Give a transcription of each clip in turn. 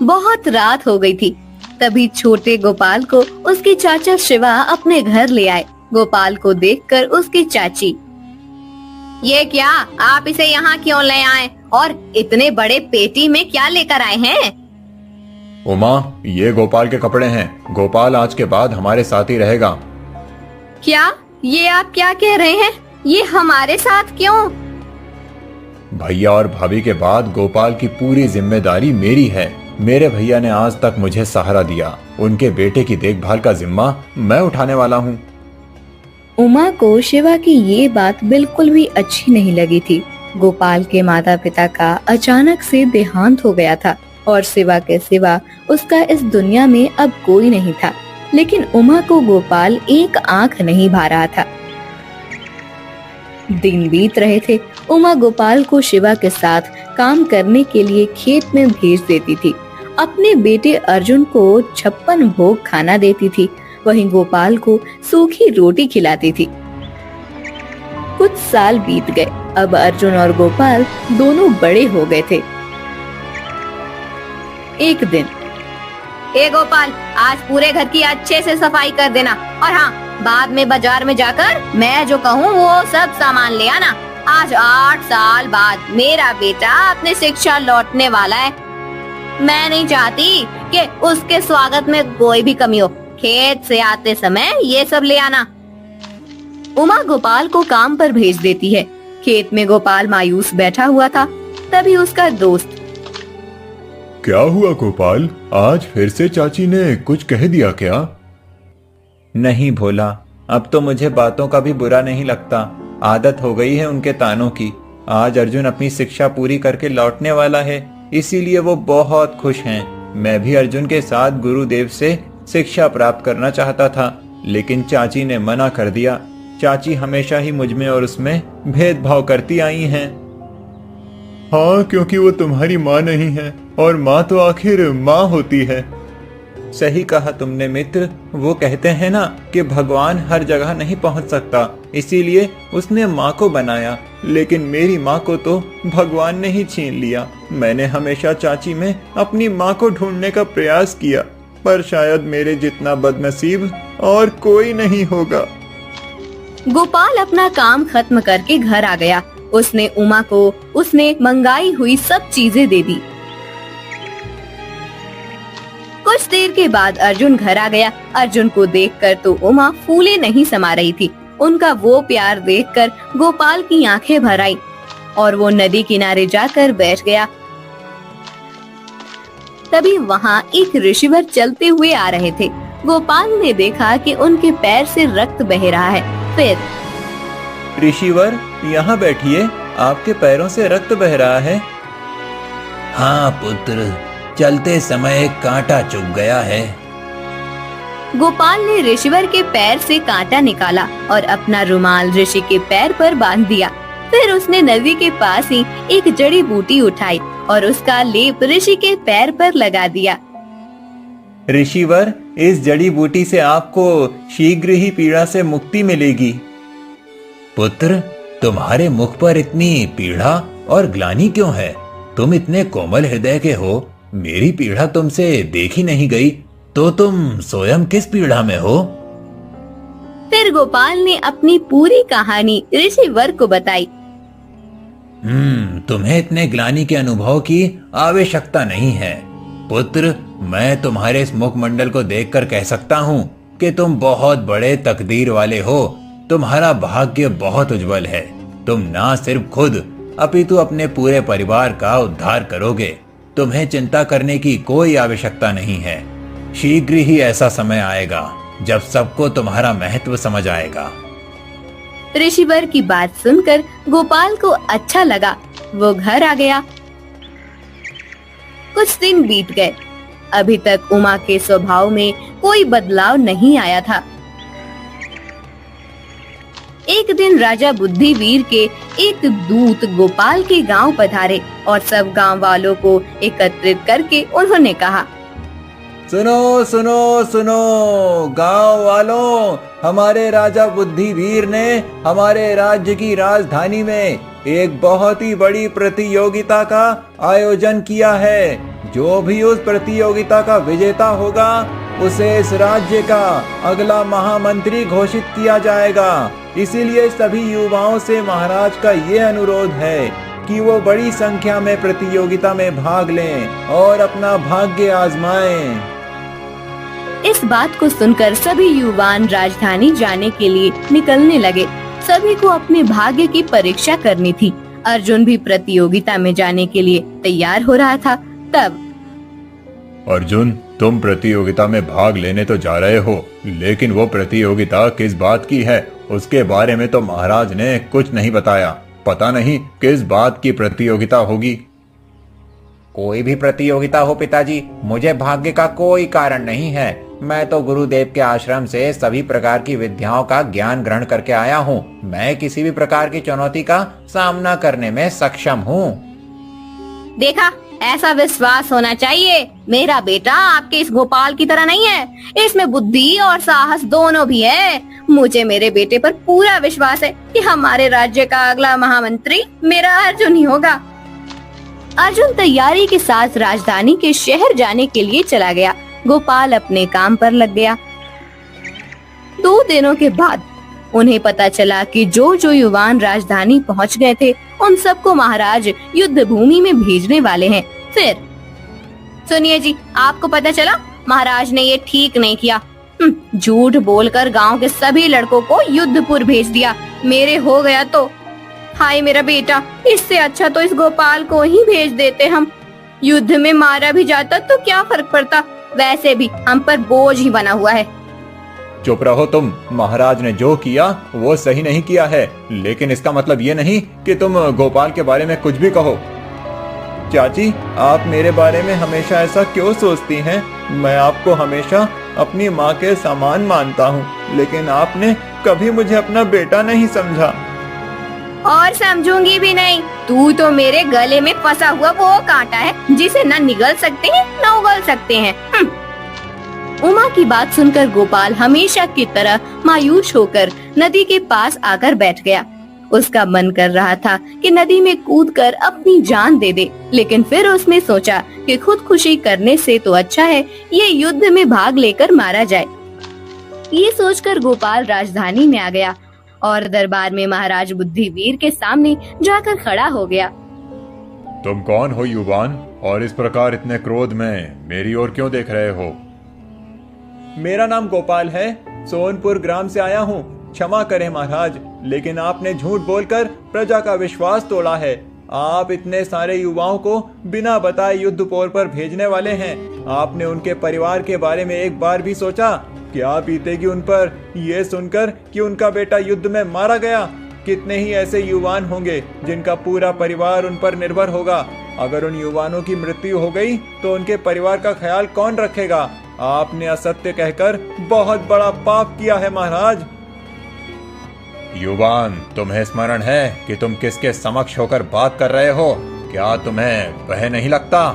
बहुत रात हो गई थी। तभी छोटे गोपाल को उसकी चाचा शिवा अपने घर ले आए। गोपाल को देखकर उसकी चाची, ये क्या, आप इसे यहाँ क्यों ले आए और इतने बड़े पेटी में क्या लेकर आए हैं? उमा, ये गोपाल के कपड़े हैं। गोपाल आज के बाद हमारे साथ ही रहेगा। क्या? ये आप क्या कह रहे हैं? ये हमारे साथ क्यों? भैया और भाभी के बाद गोपाल की पूरी जिम्मेदारी मेरी है। मेरे भैया ने आज तक मुझे सहारा दिया। उनके बेटे की देखभाल का जिम्मा मैं उठाने वाला हूँ। उमा को शिवा की ये बात बिल्कुल भी अच्छी नहीं लगी थी। गोपाल के माता पिता का अचानक से देहांत हो गया था और शिवा के सिवा उसका इस दुनिया में अब कोई नहीं था। लेकिन उमा को गोपाल एक आंख नहीं भा रहा था। दिन बीत रहे थे। उमा गोपाल को शिवा के साथ काम करने के लिए खेत में भेज देती थी। अपने बेटे अर्जुन को 56 भोग खाना देती थी, वहीं गोपाल को सूखी रोटी खिलाती थी। कुछ साल बीत गए। अब अर्जुन और गोपाल दोनों बड़े हो गए थे। एक दिन, ए गोपाल, आज पूरे घर की अच्छे से सफाई कर देना और हाँ, बाद में बाजार में जाकर मैं जो कहूँ वो सब सामान ले आना। आज 8 साल बाद मेरा बेटा अपनी शिक्षा लौटने वाला है। मैं नहीं चाहती कि उसके स्वागत में कोई भी कमी हो। खेत से आते समय ये सब ले आना। उमा गोपाल को काम पर भेज देती है। खेत में गोपाल मायूस बैठा हुआ था। तभी उसका दोस्त, क्या हुआ गोपाल, आज फिर से चाची ने कुछ कह दिया क्या? नहीं भोला, अब तो मुझे बातों का भी बुरा नहीं लगता। आदत हो गई है उनके तानों की। आज अर्जुन अपनी शिक्षा पूरी करके लौटने वाला है, इसीलिए वो बहुत खुश हैं। मैं भी अर्जुन के साथ गुरुदेव से शिक्षा प्राप्त करना चाहता था, लेकिन चाची ने मना कर दिया। चाची हमेशा ही मुझ में और उसमें भेदभाव करती आई हैं। हाँ, क्योंकि वो तुम्हारी माँ नहीं है और माँ तो आखिर माँ होती है। सही कहा तुमने मित्र। वो कहते हैं ना कि भगवान हर जगह नहीं पहुंच सकता, इसीलिए उसने माँ को बनाया। लेकिन मेरी माँ को तो भगवान ने ही छीन लिया। मैंने हमेशा चाची में अपनी माँ को ढूंढने का प्रयास किया, पर शायद मेरे जितना बदनसीब और कोई नहीं होगा। गोपाल अपना काम खत्म करके घर आ गया। उसने उमा को उसने मंगाई हुई सब चीजें दे दी। कुछ देर के बाद अर्जुन घर आ गया। अर्जुन को देखकर तो उमा फूले नहीं समा रही थी। उनका वो प्यार देखकर गोपाल की आंखें भर आई और वो नदी किनारे जाकर बैठ गया। तभी वहाँ एक ऋषिवर चलते हुए आ रहे थे। गोपाल ने देखा कि उनके पैर से रक्त बह रहा है। फिर, ऋषिवर, यहाँ बैठिए, आपके पैरों से रक्त बह रहा है। हाँ पुत्र, चलते समय कांटा चुभ गया है। गोपाल ने ऋषिवर के पैर से कांटा निकाला और अपना रुमाल ऋषि के पैर पर बांध दिया। फिर उसने नदी के पास ही एक जड़ी बूटी उठाई और उसका लेप ऋषि के पैर पर लगा दिया। ऋषिवर, इस जड़ी बूटी से आपको शीघ्र ही पीड़ा से मुक्ति मिलेगी। पुत्र, तुम्हारे मुख पर इतनी पीड़ा और ग्लानि क्यों है? तुम इतने कोमल हृदय के हो, मेरी पीड़ा तुमसे देखी नहीं गई, तो तुम स्वयं किस पीड़ा में हो? फिर गोपाल ने अपनी पूरी कहानी ऋषिवर को बताई। तुम्हें इतने ग्लानि के अनुभव की आवश्यकता नहीं है पुत्र। मैं तुम्हारे इस मुखमंडल को देखकर कह सकता हूँ कि तुम बहुत बड़े तकदीर वाले हो। तुम्हारा भाग्य बहुत उज्जवल है। तुम ना सिर्फ खुद अपितु अपने पूरे परिवार का उद्धार करोगे। तुम्हें चिंता करने की कोई आवश्यकता नहीं है। शीघ्र ही ऐसा समय आएगा जब सबको तुम्हारा महत्व समझ आएगा। ऋषिवर की बात सुनकर गोपाल को अच्छा लगा। वो घर आ गया। कुछ दिन बीत गए। अभी तक उमा के स्वभाव में कोई बदलाव नहीं आया था। एक दिन राजा बुद्धिवीर के एक दूत गोपाल के गांव पधारे और सब गांव वालों को एकत्रित करके उन्होंने कहा, सुनो सुनो सुनो गांव वालों, हमारे राजा बुद्धिवीर ने हमारे राज्य की राजधानी में एक बहुत ही बड़ी प्रतियोगिता का आयोजन किया है। जो भी उस प्रतियोगिता का विजेता होगा उसे इस राज्य का अगला महामंत्री घोषित किया जाएगा। इसीलिए सभी युवाओं से महाराज का ये अनुरोध है कि वो बड़ी संख्या में प्रतियोगिता में भाग लें और अपना भाग्य आजमाएं। इस बात को सुनकर सभी युवान राजधानी जाने के लिए निकलने लगे। सभी को अपने भाग्य की परीक्षा करनी थी। अर्जुन भी प्रतियोगिता में जाने के लिए तैयार हो रहा था। तब अर्जुन, तुम प्रतियोगिता में भाग लेने तो जा रहे हो, लेकिन वो प्रतियोगिता किस बात की है उसके बारे में तो महाराज ने कुछ नहीं बताया। पता नहीं किस बात की प्रतियोगिता होगी। कोई भी प्रतियोगिता हो पिताजी, मुझे भाग्य का कोई कारण नहीं है। मैं तो गुरुदेव के आश्रम से सभी प्रकार की विद्याओं का ज्ञान ग्रहण करके आया हूँ। मैं किसी भी प्रकार की चुनौती का सामना करने में सक्षम हूँ। देखा, ऐसा विश्वास होना चाहिए। मेरा बेटा आपके इस गोपाल की तरह नहीं है। इसमें बुद्धि और साहस दोनों भी है। मुझे मेरे बेटे पर पूरा विश्वास है कि हमारे राज्य का अगला महामंत्री मेरा अर्जुन ही होगा। अर्जुन तैयारी के साथ राजधानी के शहर जाने के लिए चला गया। गोपाल अपने काम पर लग गया। 2 दिनों के बाद उन्हें पता चला कि जो युवान राजधानी पहुंच गए थे उन सबको महाराज युद्ध भूमि में भेजने वाले हैं। फिर सुनिए जी, आपको पता चला महाराज ने ये ठीक नहीं किया। झूठ बोलकर गांव के सभी लड़कों को युद्धपुर भेज दिया। मेरे हो गया तो हाय मेरा बेटा, इससे अच्छा तो इस गोपाल को ही भेज देते हम। युद्ध में मारा भी जाता तो क्या फर्क पड़ता, वैसे भी हम पर बोझ ही बना हुआ है। चुप रहो तुम। महाराज ने जो किया वो सही नहीं किया है, लेकिन इसका मतलब ये नहीं कि तुम गोपाल के बारे में कुछ भी कहो। चाची, आप मेरे बारे में हमेशा ऐसा क्यों सोचती हैं? मैं आपको हमेशा अपनी माँ के समान मानता हूँ, लेकिन आपने कभी मुझे अपना बेटा नहीं समझा। और समझूंगी भी नहीं। तू तो मेरे गले में फंसा हुआ वो कांटा है जिसे न निगल सकते हैं न उगल सकते हैं। उमा की बात सुनकर गोपाल हमेशा की तरह मायूस होकर नदी के पास आकर बैठ गया। उसका मन कर रहा था कि नदी में कूदकर अपनी जान दे दे, लेकिन फिर उसने सोचा कि खुदकुशी करने से तो अच्छा है ये युद्ध में भाग लेकर मारा जाए। ये सोचकर गोपाल राजधानी में आ गया और दरबार में महाराज बुद्धिवीर के सामने जाकर खड़ा हो गया। तुम कौन हो युवान, और इस प्रकार इतने क्रोध में मेरी ओर क्यों देख रहे हो? मेरा नाम गोपाल है, सोनपुर ग्राम से आया हूँ। क्षमा करें महाराज, लेकिन आपने झूठ बोलकर प्रजा का विश्वास तोड़ा है। आप इतने सारे युवाओं को बिना बताए युद्धपोर पर भेजने वाले हैं। आपने उनके परिवार के बारे में एक बार भी सोचा? क्या बीतेगी उन पर ये सुनकर कि उनका बेटा युद्ध में मारा गया? कितने ही ऐसे युवान होंगे जिनका पूरा परिवार उन पर निर्भर होगा। अगर उन युवानों की मृत्यु हो गई तो उनके परिवार का ख्याल कौन रखेगा? आपने असत्य कहकर बहुत बड़ा पाप किया है महाराज। युवान, तुम्हें स्मरण है कि तुम किसके समक्ष होकर बात कर रहे हो? क्या तुम्हें भय नहीं लगता?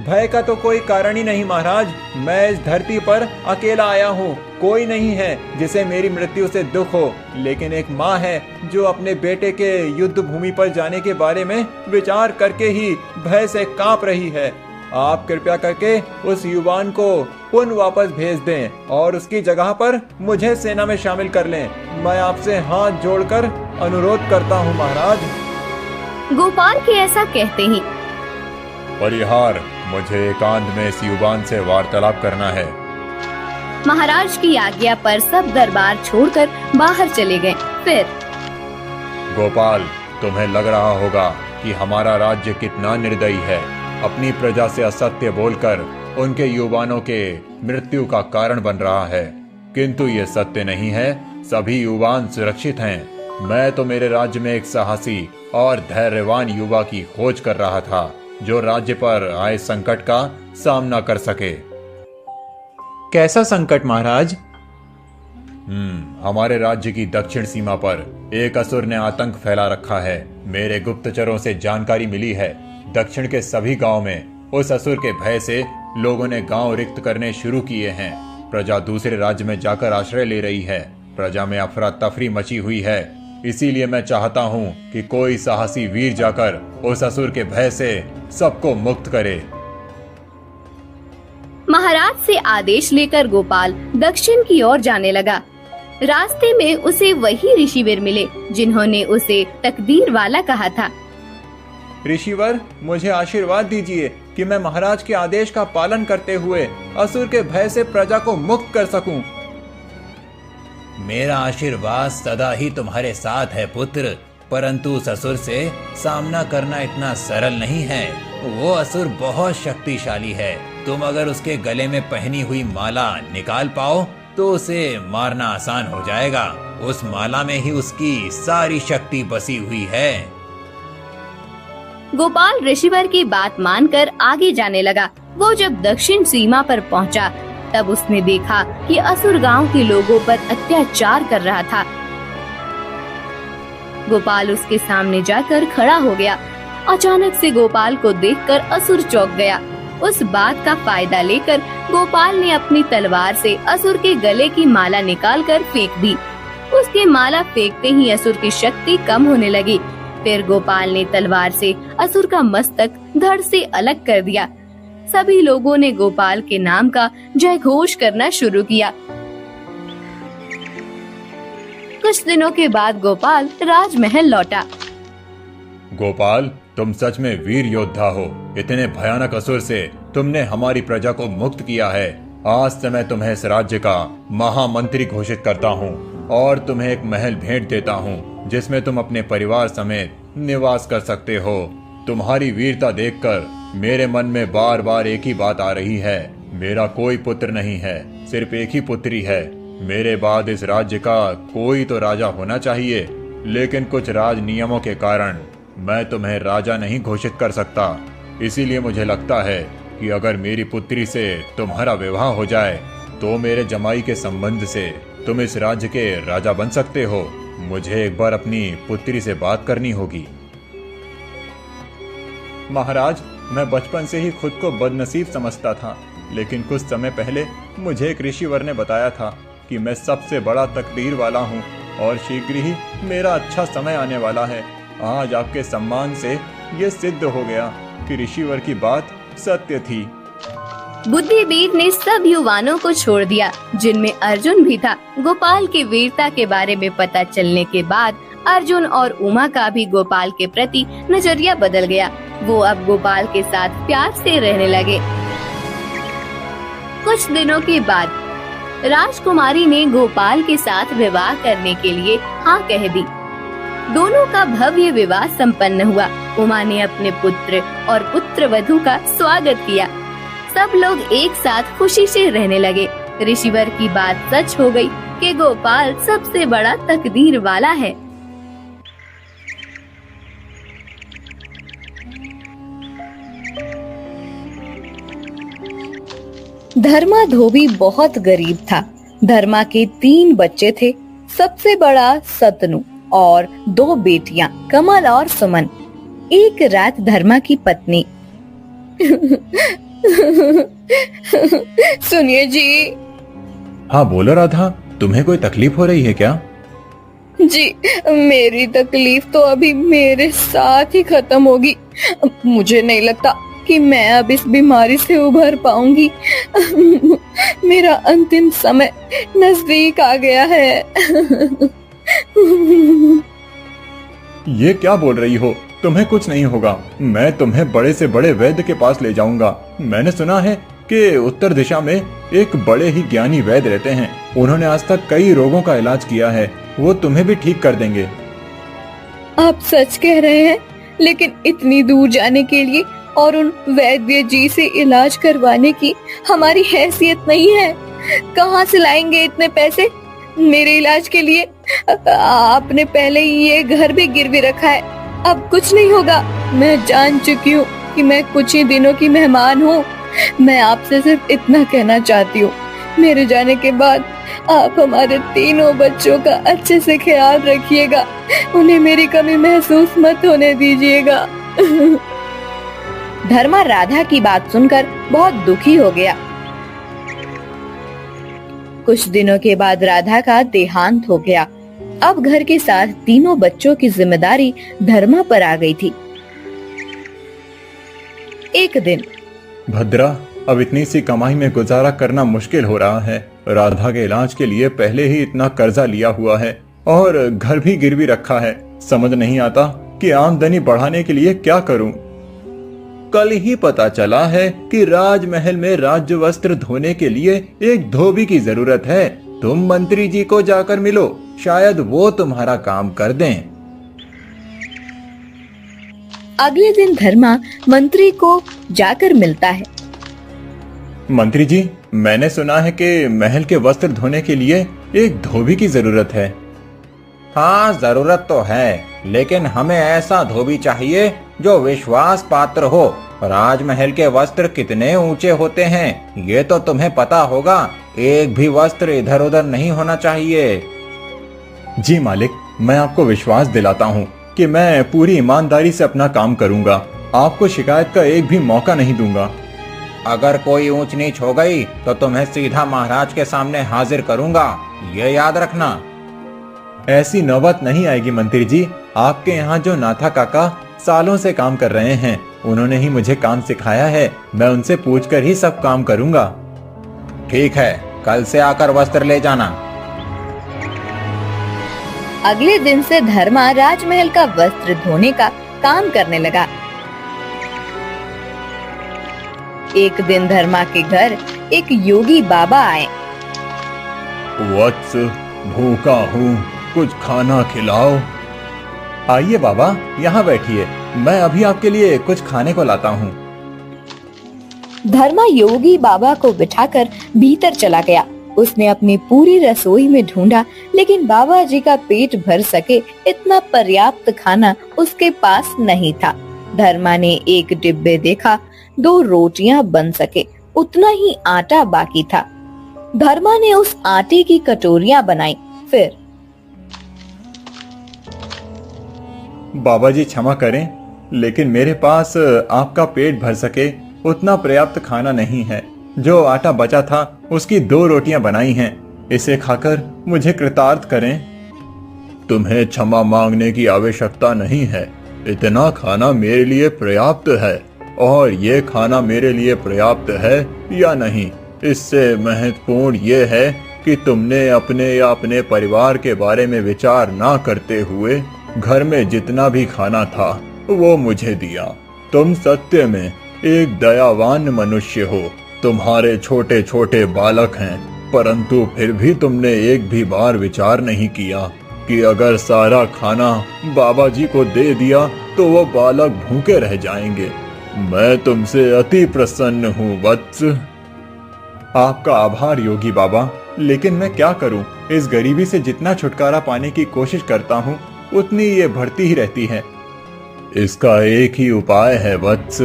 भय का तो कोई कारण ही नहीं महाराज। मैं इस धरती पर अकेला आया हूँ। कोई नहीं है जिसे मेरी मृत्यु से दुख हो, लेकिन एक माँ है जो अपने बेटे के युद्ध भूमि पर जाने के बारे में विचार करके ही भय से कांप रही है। आप कृपया करके उस युवान को पुनः वापस भेज दें और उसकी जगह पर मुझे सेना में शामिल कर लें। मैं आपसे हाथ जोड़कर अनुरोध करता हूँ महाराज। गोपाल के ऐसा कहते ही परिहार, मुझे एकांत में इस युवान से वार्तालाप करना है। महाराज की आज्ञा पर सब दरबार छोड़कर बाहर चले गए। फिर गोपाल, तुम्हें लग रहा होगा कि हमारा राज्य कितना निर्दयी है। अपनी प्रजा से असत्य बोलकर उनके युवानों के मृत्यु का कारण बन रहा है, किंतु ये सत्य नहीं है। सभी युवान सुरक्षित हैं। मैं तो मेरे राज्य में एक साहसी और धैर्यवान युवा की खोज कर रहा था जो राज्य पर आए संकट का सामना कर सके। कैसा संकट महाराज? हमारे राज्य की दक्षिण सीमा पर एक असुर ने आतंक फैला रखा है। मेरे गुप्तचरों से जानकारी मिली है दक्षिण के सभी गांव में उस असुर के भय से लोगों ने गांव रिक्त करने शुरू किए हैं। प्रजा दूसरे राज्य में जाकर आश्रय ले रही है। प्रजा में अफरा तफरी मची हुई है। इसीलिए मैं चाहता हूँ कि कोई साहसी वीर जाकर उस असुर के भय से सबको मुक्त करे। महाराज से आदेश लेकर गोपाल दक्षिण की ओर जाने लगा। रास्ते में उसे वही ऋषिवीर मिले जिन्होंने उसे तकदीर वाला कहा था। ऋषिवर, मुझे आशीर्वाद दीजिए कि मैं महाराज के आदेश का पालन करते हुए असुर के भय से प्रजा को मुक्त कर सकूं। मेरा आशीर्वाद सदा ही तुम्हारे साथ है पुत्र, परंतु उस असुर से सामना करना इतना सरल नहीं है। वो असुर बहुत शक्तिशाली है। तुम अगर उसके गले में पहनी हुई माला निकाल पाओ तो उसे मारना आसान हो जाएगा। उस माला में ही उसकी सारी शक्ति बसी हुई है। गोपाल ऋषिवर की बात मानकर आगे जाने लगा। वो जब दक्षिण सीमा पर पहुंचा तब उसने देखा कि असुर गांव के लोगों पर अत्याचार कर रहा था। गोपाल उसके सामने जाकर खड़ा हो गया। अचानक से गोपाल को देखकर असुर चौंक गया। उस बात का फायदा लेकर गोपाल ने अपनी तलवार से असुर के गले की माला निकालकर फेंक दी। उसके माला फेंकते ही असुर की शक्ति कम होने लगी। फिर गोपाल ने तलवार से असुर का मस्तक धड़ से अलग कर दिया। सभी लोगों ने गोपाल के नाम का जय घोष करना शुरू किया। कुछ दिनों के बाद गोपाल राजमहल लौटा। गोपाल, तुम सच में वीर योद्धा हो। इतने भयानक असुर से तुमने हमारी प्रजा को मुक्त किया है। आज से मैं तुम्हें इस राज्य का महामंत्री घोषित करता हूँ और तुम्हें एक महल भेंट देता हूँ जिसमें तुम अपने परिवार समेत निवास कर सकते हो। तुम्हारी वीरता देखकर मेरे मन में बार बार एक ही बात आ रही है। मेरा कोई पुत्र नहीं है, सिर्फ एक ही पुत्री है। मेरे बाद इस राज्य का कोई तो राजा होना चाहिए, लेकिन कुछ राज नियमों के कारण मैं तुम्हें राजा नहीं घोषित कर सकता। इसीलिए मुझे लगता है कि अगर मेरी पुत्री से तुम्हारा विवाह हो जाए तो मेरे जमाई के संबंध से तुम इस राज्य के राजा बन सकते हो। मुझे एक बार अपनी पुत्री से बात करनी होगी। महाराज, मैं बचपन से ही खुद को बदनसीब समझता था, लेकिन कुछ समय पहले मुझे एक ऋषिवर ने बताया था कि मैं सबसे बड़ा तकदीर वाला हूँ और शीघ्र ही मेरा अच्छा समय आने वाला है। आज आपके सम्मान से ये सिद्ध हो गया कि ऋषिवर की बात सत्य थी। बुद्धिवीर ने सब युवानों को छोड़ दिया, जिनमें अर्जुन भी था। गोपाल की वीरता के बारे में पता चलने के बाद अर्जुन और उमा का भी गोपाल के प्रति नजरिया बदल गया। वो अब गोपाल के साथ प्यार से रहने लगे। कुछ दिनों के बाद राजकुमारी ने गोपाल के साथ विवाह करने के लिए हाँ कह दी। दोनों का भव्य विवाह संपन्न हुआ। उमा ने अपने पुत्र और पुत्रवधू का स्वागत किया। सब लोग एक साथ खुशी से रहने लगे। ऋषिवर की बात सच हो गई कि गोपाल सबसे बड़ा तकदीर वाला है। धर्मा धोबी बहुत गरीब था। धर्मा के 3 बच्चे थे। सबसे बड़ा सतनु और 2 बेटियां कमल और सुमन। एक रात धर्मा की पत्नी सुनिए जी। हाँ बोलो राधा, तुम्हें कोई तकलीफ हो रही है क्या? जी, मेरी तकलीफ तो अभी मेरे साथ ही खत्म होगी। मुझे नहीं लगता कि मैं अब इस बीमारी से उभर पाऊंगी। मेरा अंतिम समय नजदीक आ गया है। ये क्या बोल रही हो? तुम्हें कुछ नहीं होगा। मैं तुम्हें बड़े से बड़े वैद्य के पास ले जाऊंगा। मैंने सुना है कि उत्तर दिशा में एक बड़े ही ज्ञानी वैद्य रहते हैं। उन्होंने आज तक कई रोगों का इलाज किया है। वो तुम्हें भी ठीक कर देंगे। आप सच कह रहे हैं, लेकिन इतनी दूर जाने के लिए और उन वैद्य जी से इलाज करवाने की हमारी हैसियत नहीं है। कहाँ से लाएंगे इतने पैसे मेरे इलाज के लिए? आपने पहले ही ये घर भी गिरवी रखा है। अब कुछ नहीं होगा। मैं जान चुकी हूँ कि मैं कुछ ही दिनों की मेहमान हूँ। मैं आपसे सिर्फ इतना कहना चाहती हूँ, मेरे जाने के बाद आप हमारे 3 बच्चों का अच्छे से ख्याल रखिएगा। उन्हें मेरी कमी महसूस मत होने दीजिएगा। धर्मा राधा की बात सुनकर बहुत दुखी हो गया। कुछ दिनों के बाद राधा का देहांत हो गया। अब घर के साथ 3 बच्चों की जिम्मेदारी धर्मा पर आ गई थी। एक दिन भद्रा, अब इतनी सी कमाई में गुजारा करना मुश्किल हो रहा है। राधा के इलाज के लिए पहले ही इतना कर्जा लिया हुआ है और घर भी गिरवी रखा है। समझ नहीं आता कि आमदनी बढ़ाने के लिए क्या करूं। कल ही पता चला है कि राजमहल में राज्य वस्त्र धोने के लिए एक धोबी की जरूरत है। तुम मंत्री जी को जाकर मिलो, शायद वो तुम्हारा काम कर दें। अगले दिन धर्मा मंत्री को जाकर मिलता है। मंत्री जी, मैंने सुना है कि महल के वस्त्र धोने के लिए एक धोबी की जरूरत है। हाँ, जरूरत तो है, लेकिन हमें ऐसा धोबी चाहिए जो विश्वास पात्र हो। राजमहल के वस्त्र कितने ऊंचे होते हैं, ये तो तुम्हें पता होगा। एक भी वस्त्र इधर उधर नहीं होना चाहिए। जी मालिक, मैं आपको विश्वास दिलाता हूँ कि मैं पूरी ईमानदारी से अपना काम करूंगा। आपको शिकायत का एक भी मौका नहीं दूंगा। अगर कोई ऊंच नीच हो गई तो तुम्हें सीधा महाराज के सामने हाजिर करूंगा, ये याद रखना। ऐसी नौबत नहीं आएगी मंत्री जी। आपके यहाँ जो नाथा काका सालों से काम कर रहे हैं, उन्होंने ही मुझे काम सिखाया है। मैं उनसे पूछकर ही सब काम करूंगा। ठीक है, कल से आकर वस्त्र ले जाना। अगले दिन से धर्मा राजमहल का वस्त्र धोने का काम करने लगा। एक दिन धर्मा के घर एक योगी बाबा आए। वत्स, भूखा हूँ, कुछ खाना खिलाओ। आइए बाबा, यहाँ बैठिए, मैं अभी आपके लिए कुछ खाने को लाता हूँ। धर्मा योगी बाबा को बिठाकर भीतर चला गया। उसने अपनी पूरी रसोई में ढूंढा, लेकिन बाबा जी का पेट भर सके इतना पर्याप्त खाना उसके पास नहीं था। धर्मा ने एक डिब्बे देखा, 2 रोटियां बन सके उतना ही आटा बाकी था। धर्मा ने उस आटे की कटोरियां बनाई। फिर बाबा जी क्षमा करें, लेकिन मेरे पास आपका पेट भर सके उतना पर्याप्त खाना नहीं है। जो आटा बचा था उसकी 2 रोटियां बनाई हैं, इसे खाकर मुझे कृतार्थ करें। तुम्हें क्षमा मांगने की आवश्यकता नहीं है। इतना खाना मेरे लिए पर्याप्त है, और ये खाना मेरे लिए पर्याप्त है या नहीं, इससे महत्वपूर्ण ये है कि तुमने अपने या अपने परिवार के बारे में विचार ना करते हुए घर में जितना भी खाना था वो मुझे दिया। तुम सत्य में एक दयावान मनुष्य हो। तुम्हारे छोटे छोटे बालक हैं, परंतु फिर भी तुमने एक भी बार विचार नहीं किया कि अगर सारा खाना बाबा जी को दे दिया तो वो बालक भूखे रह जाएंगे। मैं तुमसे अति प्रसन्न हूँ वत्स। आपका आभार योगी बाबा, लेकिन मैं क्या करूं? इस गरीबी से जितना छुटकारा पाने की कोशिश करता हूं, उतनी ये बढ़ती ही रहती है। इसका एक ही उपाय है वत्स,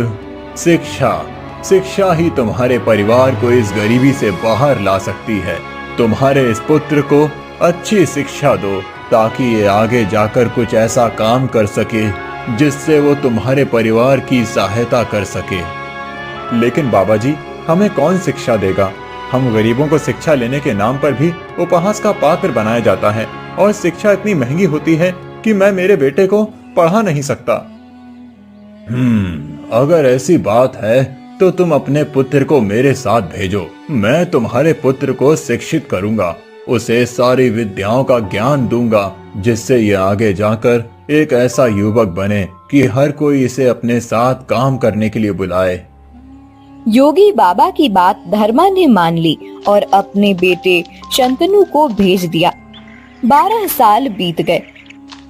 शिक्षा। शिक्षा ही तुम्हारे परिवार को इस गरीबी से बाहर ला सकती है। तुम्हारे इस पुत्र को अच्छी शिक्षा दो, ताकि ये आगे जाकर कुछ ऐसा काम कर सके जिससे वो तुम्हारे परिवार की सहायता कर सके। लेकिन बाबा जी, हमें कौन शिक्षा देगा? हम गरीबों को शिक्षा लेने के नाम पर भी उपहास का पात्र बनाया जाता है, और शिक्षा इतनी महंगी होती है कि मैं मेरे बेटे को पढ़ा नहीं सकता। अगर ऐसी बात है तो तुम अपने पुत्र को मेरे साथ भेजो। मैं तुम्हारे पुत्र को शिक्षित करूंगा, उसे सारी विद्याओं का ज्ञान दूंगा, जिससे ये आगे जाकर एक ऐसा युवक बने कि हर कोई इसे अपने साथ काम करने के लिए बुलाए। योगी बाबा की बात धर्मा ने मान ली और अपने बेटे शंतनु को भेज दिया। 12 साल बीत गए।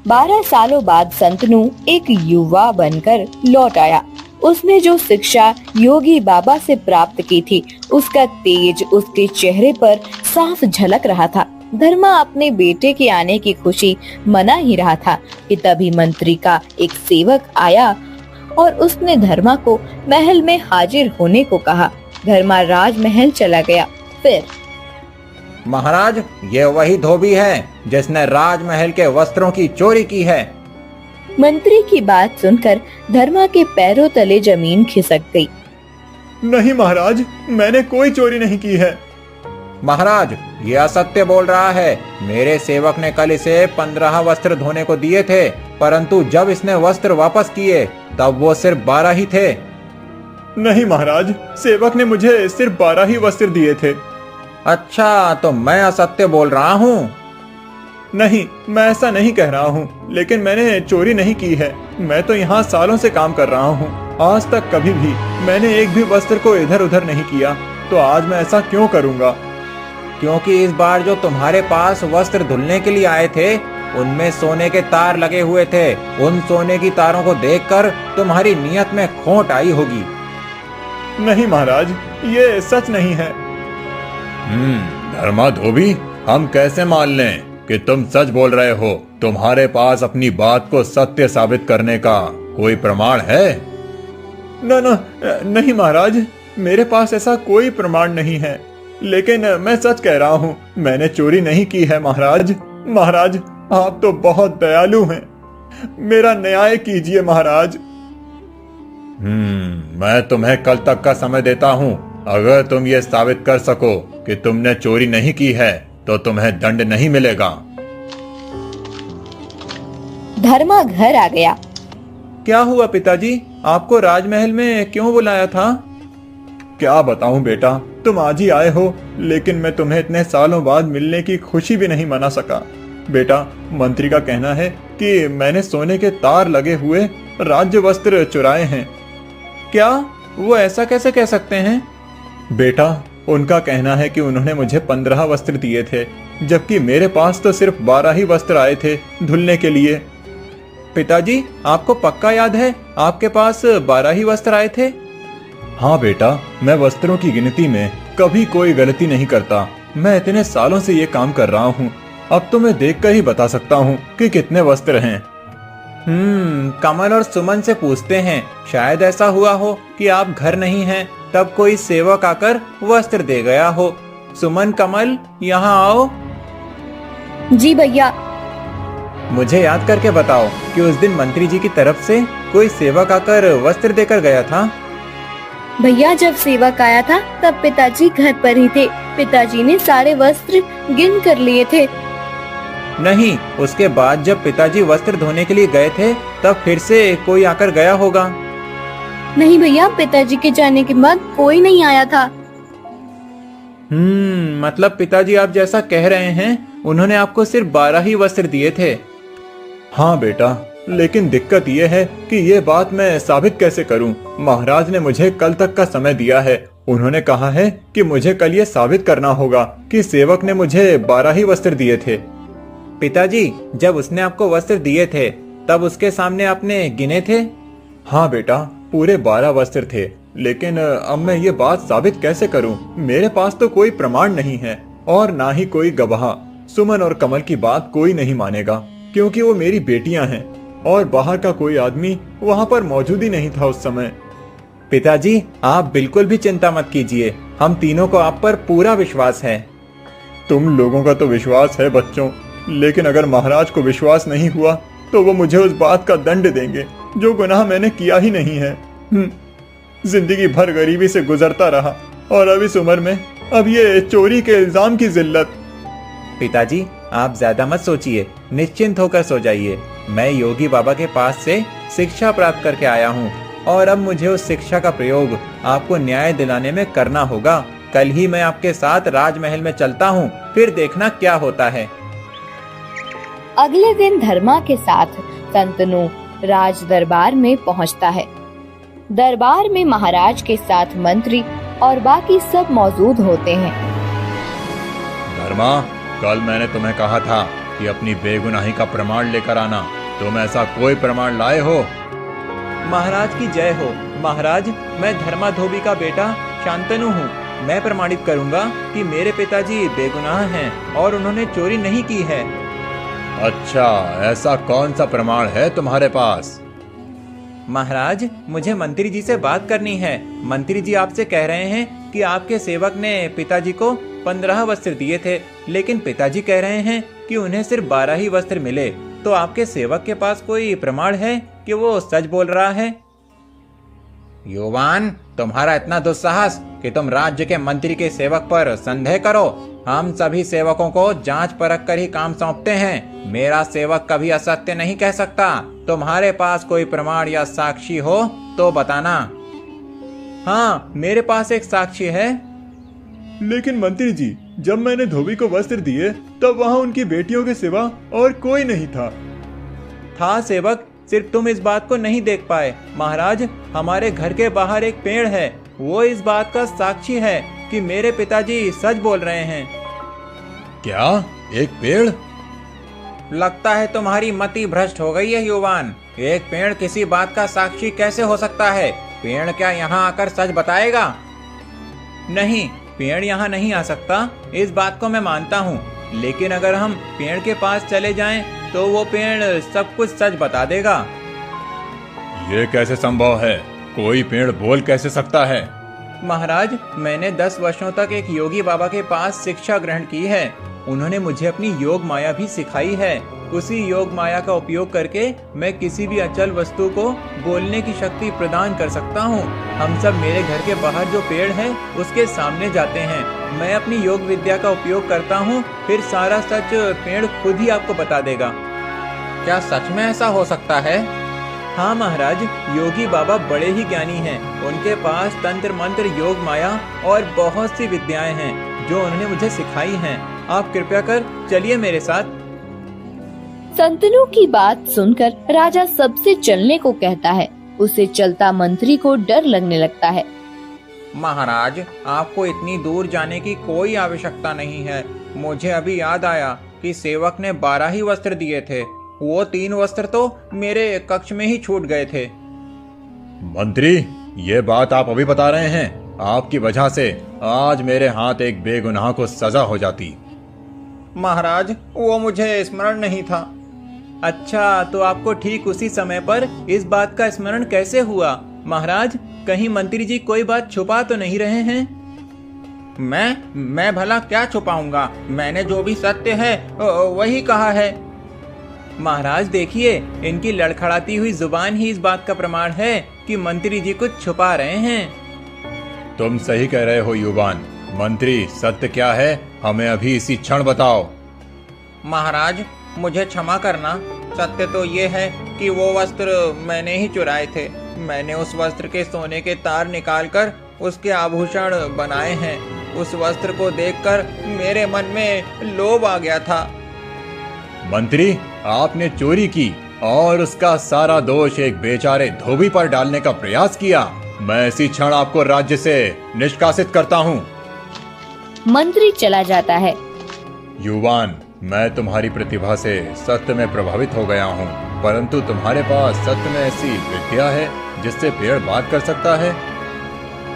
12 सालों बाद शंतनु एक युवा बनकर लौट आया। उसने जो शिक्षा योगी बाबा से प्राप्त की थी, उसका तेज उसके चेहरे पर साफ झलक रहा था। धर्मा अपने बेटे के आने की खुशी मना ही रहा था कि तभी मंत्री का एक सेवक आया और उसने धर्मा को महल में हाजिर होने को कहा। धर्मा राजमहल चला गया। फिर महाराज, ये वही धोबी है जिसने राजमहल के वस्त्रों की चोरी की है। मंत्री की बात सुनकर धर्मा के पैरों तले जमीन खिसक गई। नहीं महाराज, मैंने कोई चोरी नहीं की है। महाराज, ये असत्य बोल रहा है। मेरे सेवक ने कल इसे 15 वस्त्र धोने को दिए थे, परंतु जब इसने वस्त्र वापस किए तब वो सिर्फ 12 ही थे। नहीं महाराज, सेवक ने मुझे सिर्फ 12 ही वस्त्र दिए थे। अच्छा, तो मैं असत्य बोल रहा हूँ। नहीं, मैं ऐसा नहीं कह रहा हूँ, लेकिन मैंने चोरी नहीं की है। मैं तो यहाँ सालों से काम कर रहा हूँ। आज तक कभी भी मैंने एक भी वस्त्र को इधर उधर नहीं किया, तो आज मैं ऐसा क्यों करूँगा? क्योंकि इस बार जो तुम्हारे पास वस्त्र धुलने के लिए आए थे, उनमें सोने के तार लगे हुए थे। उन सोने की तारों को देखकर तुम्हारी नीयत में खोट आई होगी। नहीं महाराज, ये सच नहीं है। धर्मा धोबी, हम कैसे मान लें कि तुम सच बोल रहे हो? तुम्हारे पास अपनी बात को सत्य साबित करने का कोई प्रमाण है? नहीं महाराज, मेरे पास ऐसा कोई प्रमाण नहीं है, लेकिन मैं सच कह रहा हूँ, मैंने चोरी नहीं की है। महाराज, महाराज, आप तो बहुत दयालु हैं, मेरा न्याय कीजिए महाराज। मैं तुम्हें कल तक का समय देता हूँ। अगर तुम ये साबित कर सको कि तुमने चोरी नहीं की है, तो तुम्हें दंड नहीं मिलेगा। धर्मा घर आ गया। क्या हुआ पिताजी, आपको राजमहल में क्यों बुलाया था? क्या बताऊं बेटा, तुम आज ही आए हो, लेकिन मैं तुम्हें इतने सालों बाद मिलने की खुशी भी नहीं मना सका। बेटा, मंत्री का कहना है कि मैंने सोने के तार लगे हुए राज्य वस्त्र चुराए हैं। क्या? वो ऐसा कैसे कह सकते हैं? बेटा, उनका कहना है कि उन्होंने मुझे 15 वस्त्र दिए थे, जबकि मेरे पास तो सिर्फ 12 ही वस्त्र आए थे धुलने के लिए। पिताजी, आपको पक्का याद है आपके पास 12 ही वस्त्र आए थे? हाँ बेटा, मैं वस्त्रों की गिनती में कभी कोई गलती नहीं करता। मैं इतने सालों से ये काम कर रहा हूँ, अब तो मैं देखकर ही बता सकता हूँ कि कितने वस्त्र हैं। कमल और सुमन से पूछते हैं, शायद ऐसा हुआ हो कि आप घर नहीं हैं, तब कोई सेवक आकर वस्त्र दे गया हो। सुमन, कमल, यहाँ आओ। जी भैया। मुझे याद करके बताओ कि उस दिन मंत्री जी की तरफ से कोई सेवक आकर वस्त्र देकर गया था? भैया, जब सेवक आया था तब पिताजी घर पर ही थे। पिताजी ने सारे वस्त्र गिन कर लिए थे। नहीं, उसके बाद जब पिताजी वस्त्र धोने के लिए गए थे, तब फिर से कोई आकर गया होगा। नहीं भैया, पिताजी के जाने के बाद कोई नहीं आया था। मतलब पिताजी आप जैसा कह रहे हैं, उन्होंने आपको सिर्फ 12 ही वस्त्र दिए थे। हाँ बेटा, लेकिन दिक्कत यह है कि ये बात मैं साबित कैसे करूं? महाराज ने मुझे कल तक का समय दिया है। उन्होंने कहा है कि मुझे कल ये साबित करना होगा कि सेवक ने मुझे 12 ही वस्त्र दिए थे। पिताजी, जब उसने आपको वस्त्र दिए थे, तब उसके सामने आपने गिने थे? हाँ बेटा, पूरे 12 वस्त्र थे, लेकिन अब मैं ये बात साबित कैसे करूं? मेरे पास तो कोई प्रमाण नहीं है और ना ही कोई गवाह। सुमन और कमल की बात कोई नहीं मानेगा, क्योंकि वो मेरी बेटियां हैं और बाहर का कोई आदमी वहाँ पर मौजूद ही नहीं था उस समय। पिताजी, आप बिल्कुल भी चिंता मत कीजिए, हम तीनों को आप पर पूरा विश्वास है। तुम लोगों का तो विश्वास है बच्चों, लेकिन अगर महाराज को विश्वास नहीं हुआ तो वो मुझे उस बात का दंड देंगे जो गुनाह मैंने किया ही नहीं है। जिंदगी भर गरीबी से गुजरता रहा और अब इस उम्र में अब ये चोरी के इल्जाम की जिल्लत। पिताजी, आप ज्यादा मत सोचिए, निश्चिंत होकर सो जाइए। मैं योगी बाबा के पास से शिक्षा प्राप्त करके आया हूँ और अब मुझे उस शिक्षा का प्रयोग आपको न्याय दिलाने में करना होगा। कल ही मैं आपके साथ राजमहल में चलता हूँ, फिर देखना क्या होता है। अगले दिन धर्मा के साथ संतनु राज दरबार में पहुंचता है। दरबार में महाराज के साथ मंत्री और बाकी सब मौजूद होते हैं। धर्मा, कल मैंने तुम्हें कहा था कि अपनी बेगुनाही का प्रमाण लेकर आना। तुम ऐसा कोई प्रमाण लाए हो? महाराज की जय हो। महाराज, मैं धर्मा धोबी का बेटा शांतनु हूँ। मैं प्रमाणित करूँगा कि मेरे पिताजी बेगुनाह हैं और उन्होंने चोरी नहीं की है। अच्छा, ऐसा कौन सा प्रमाण है तुम्हारे पास? महाराज, मुझे मंत्री जी से बात करनी है। मंत्री जी आपसे कह रहे हैं कि आपके सेवक ने पिताजी को 15 वस्त्र दिए थे, लेकिन पिताजी कह रहे हैं कि उन्हें सिर्फ 12 ही वस्त्र मिले। तो आपके सेवक के पास कोई प्रमाण है कि वो सच बोल रहा है? युवान, तुम्हारा इतना दुस्साहस कि तुम राज्य के मंत्री के सेवक पर संदेह करो। हम सभी सेवकों को जांच परख कर ही काम सौंपते हैं। मेरा सेवक कभी असत्य नहीं कह सकता। तुम्हारे पास कोई प्रमाण या साक्षी हो तो बताना। हाँ, मेरे पास एक साक्षी है। लेकिन मंत्री जी, जब मैंने धोबी को वस्त्र दिए तब वहाँ उनकी बेटियों के सिवा और कोई नहीं था सेवक, सिर्फ तुम इस बात को नहीं देख पाए। महाराज, हमारे घर के बाहर एक पेड़ है, वो इस बात का साक्षी है कि मेरे पिताजी सच बोल रहे हैं। क्या? एक पेड़? लगता है तुम्हारी मति भ्रष्ट हो गई है युवान। एक पेड़ किसी बात का साक्षी कैसे हो सकता है? पेड़ क्या यहाँ आकर सच बताएगा? नहीं, पेड़ यहाँ नहीं आ सकता, इस बात को मैं मानता हूँ। लेकिन अगर हम पेड़ के पास चले जाएं, तो वो पेड़ सब कुछ सच बता देगा। ये कैसे संभव है? कोई पेड़ बोल कैसे सकता है? महाराज, मैंने 10 वर्षों तक एक योगी बाबा के पास शिक्षा ग्रहण की है। उन्होंने मुझे अपनी योग माया भी सिखाई है। उसी योग माया का उपयोग करके मैं किसी भी अचल वस्तु को बोलने की शक्ति प्रदान कर सकता हूँ। हम सब मेरे घर के बाहर जो पेड़ है उसके सामने जाते हैं। मैं अपनी योग विद्या का उपयोग करता हूँ, फिर सारा सच पेड़ खुद ही आपको बता देगा। क्या सच में ऐसा हो सकता है? हाँ महाराज, योगी बाबा बड़े ही ज्ञानी हैं। उनके पास तंत्र मंत्र, योग माया और बहुत सी विद्याएं हैं जो उन्होंने मुझे सिखाई हैं। आप कृपया कर चलिए मेरे साथ। संतनु की बात सुनकर राजा सबसे चलने को कहता है। उसे चलता मंत्री को डर लगने लगता है। महाराज, आपको इतनी दूर जाने की कोई आवश्यकता नहीं है। मुझे अभी याद आया कि सेवक ने 12 ही वस्त्र दिए थे। वो 3 वस्त्र तो मेरे कक्ष में ही छूट गए थे। मंत्री, ये बात आप अभी बता रहे हैं? आपकी वजह से आज मेरे हाथ एक बेगुनाह को सजा हो जाती। महाराज, वो मुझे स्मरण नहीं था। अच्छा, तो आपको ठीक उसी समय पर इस बात का स्मरण कैसे हुआ? महाराज, कहीं मंत्री जी कोई बात छुपा तो नहीं रहे हैं? मैं भला क्या छुपाऊंगा? मैंने जो भी सत्य है वही कहा है। महाराज देखिए, इनकी लड़खड़ाती हुई जुबान ही इस बात का प्रमाण है कि मंत्री जी कुछ छुपा रहे हैं। तुम सही कह रहे हो युवान। मंत्री, सत्य क्या है? हमें अभी इसी क्षण बताओ। महाराज, मुझे क्षमा करना। सत्य तो ये है कि वो वस्त्र मैंने ही चुराए थे। मैंने उस वस्त्र के सोने के तार निकालकर उसके आभूषण बनाए हैं। उस वस्त्र को देखकर मेरे मन में लोभ आ गया था। मंत्री, आपने चोरी की और उसका सारा दोष एक बेचारे धोबी पर डालने का प्रयास किया। मैं इसी क्षण आपको राज्य से निष्कासित करता हूँ। मंत्री चला जाता है। युवान, मैं तुम्हारी प्रतिभा से सत्य में प्रभावित हो गया हूँ, परंतु तुम्हारे पास सत्य में ऐसी विद्या है जिससे पेड़ बात कर सकता है?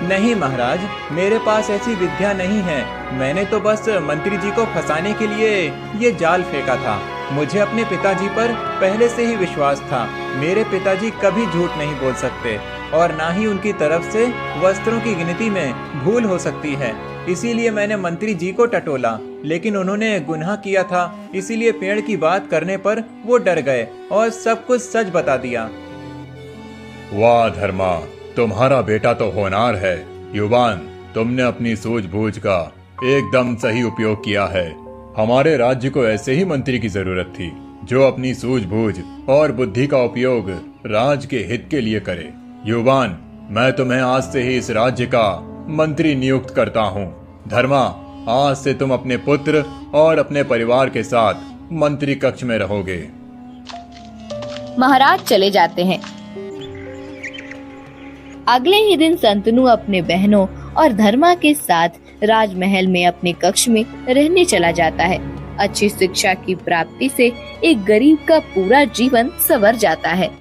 नहीं महाराज, मेरे पास ऐसी विद्या नहीं है। मैंने तो बस मंत्री जी को फंसाने के लिए ये जाल फेंका था। मुझे अपने पिताजी पर पहले से ही विश्वास था। मेरे पिताजी कभी झूठ नहीं बोल सकते और ना ही उनकी तरफ से वस्त्रों की गिनती में भूल हो सकती है। इसीलिए मैंने मंत्री जी को टटोला, लेकिन उन्होंने गुनाह किया था। इसीलिए पेड़ की बात करने पर वो डर गए और सब कुछ सच बता दिया। वाह धर्मा, तुम्हारा बेटा तो होनहार है। युवान, तुमने अपनी सूझबूझ का एकदम सही उपयोग किया है। हमारे राज्य को ऐसे ही मंत्री की जरूरत थी जो अपनी सूझबूझ और बुद्धि का उपयोग राज्य के हित के लिए करे। युवान, मैं तुम्हें आज से ही इस राज्य का मंत्री नियुक्त करता हूँ। धर्मा, आज से तुम अपने पुत्र और अपने परिवार के साथ मंत्री कक्ष में रहोगे। महाराज चले जाते हैं। अगले ही दिन संतनु अपने बहनों और धर्मा के साथ राजमहल में अपने कक्ष में रहने चला जाता है। अच्छी शिक्षा की प्राप्ति से एक गरीब का पूरा जीवन संवर जाता है।